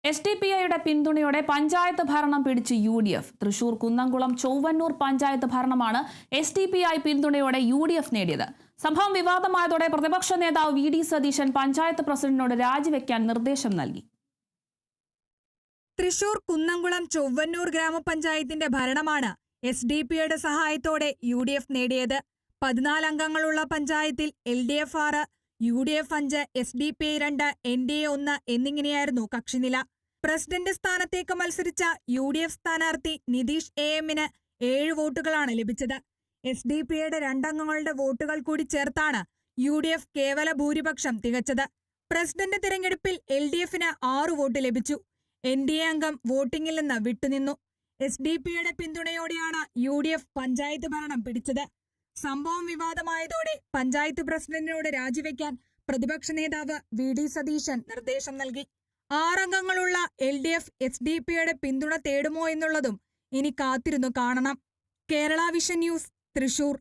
SDPIയുടെ പിന്തുണയോടെ പഞ്ചായത്ത് ഭരണം പിടിച്ച് UDF. തൃശൂർ കുന്നംകുളം ചൊവ്വന്നൂർ പഞ്ചായത്ത് ഭരണമാണ് SDPI പിന്തുണയോടെ UDF നേടിയത്. സംഭവം വിവാദമായതോടെ പ്രതിപക്ഷ നേതാവ് VD സതീശൻ പഞ്ചായത്ത് പ്രസിഡന്റിനോട് രാജിവെക്കാൻ നിർദ്ദേശം നൽകി. തൃശൂർ കുന്നംകുളം ചൊവ്വന്നൂർ ഗ്രാമപഞ്ചായത്തിന്റെ ഭരണമാണ് SDPIയുടെ സഹായത്തോടെ UDF നേടിയത്. 14 അംഗങ്ങളുള്ള പഞ്ചായത്തിൽ LDF 6, UDF 5, SDPI 2, NDA 1 എന്നിങ്ങനെയായിരുന്നു കക്ഷിനില. President സ്ഥാനത്തേക്ക് മത്സരിച്ച UDF സ്ഥാനാർത്ഥി നിതീഷ് AM-ന് 7 വോട്ടുകളാണ് ലഭിച്ചത്. SDPIയുടെ 2 അംഗങ്ങളുടെ വോട്ടുകൾ കൂടി ചേർത്താണ് UDF കേവല ഭൂരിപക്ഷം തികച്ചത്. പ്രസിഡന്റ് തിരഞ്ഞെടുപ്പിൽ LDF-ന് 6 വോട്ട് ലഭിച്ചു. NDA അംഗം വോട്ടിംഗിൽ നിന്ന് വിട്ടുനിന്നു. SDPIയുടെ പിന്തുണയോടെയാണ് UDF പഞ്ചായത്ത് ഭരണം പിടിച്ചത്. സംഭവം വിവാദമായതോടെ പഞ്ചായത്ത് പ്രസിഡന്റിനോട് രാജിവെക്കാൻ പ്രതിപക്ഷ നേതാവ് VD സതീശൻ നിർദ്ദേശം നൽകി. 6 അംഗങ്ങളുള്ള LDF SDPIയുടെ പിന്തുണ തേടുമോ എന്നുള്ളതും ഇനി കാത്തിരുന്നു കാണണം. Kerala vision news, Thrissur.